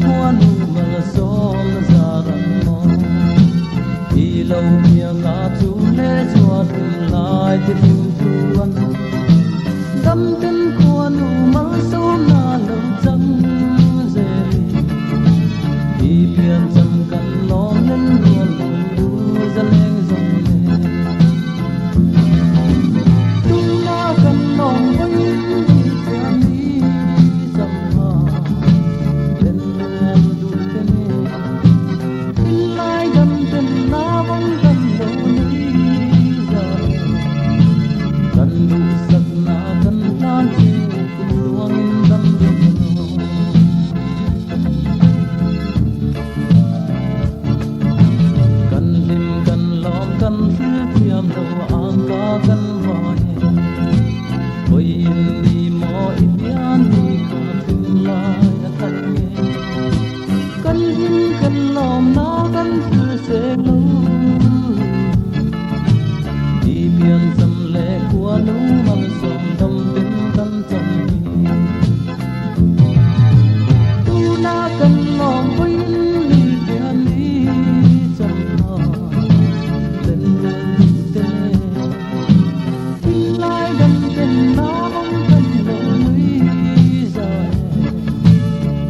qua nu mà sol ra răng mò đi lâu bia ngã chu lê chua tình lại thì tình tuan đâm chân qua nu mà sol na lâu trăng dễ đi biển trầm cằn lo lên luôn lu ra lên dòng lệ tung na cần lòng với đi xem đi dầm hoa bên em du tên lại đâm tên na vắng gần đâu nơi giờ gần đủ sắc na gần lan cùng luồng đâm đâm cần tìm cần lom cần thứ thiam đâu ang ca cần vòi ôi in đi mò ít bian đi cả tương lai đã thành nghe cần hin cần lom na cần thứ sẽ lâu đi biển dầm lệ của nấu mang sông thâm bên thân trầm tu na cần lom với đi biển đi trầm hoa lên lên tên lại đâm tên na vắng gần đâu núi dài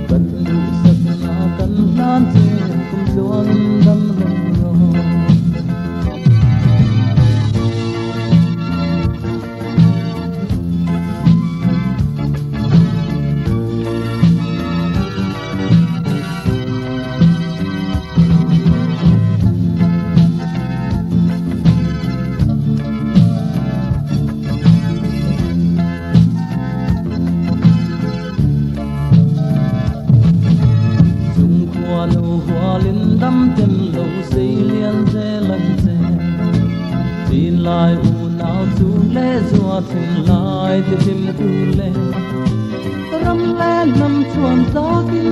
cần đủ sắc na cần lan trên cùng luồng đâm lòng rồi hoa nụ hoa lên đắm chân lâu xây liên dê lần dê tin lại u nào chú lê dùa thuyền lại thì tìm tu lê râm lê nằm chuồn gió kia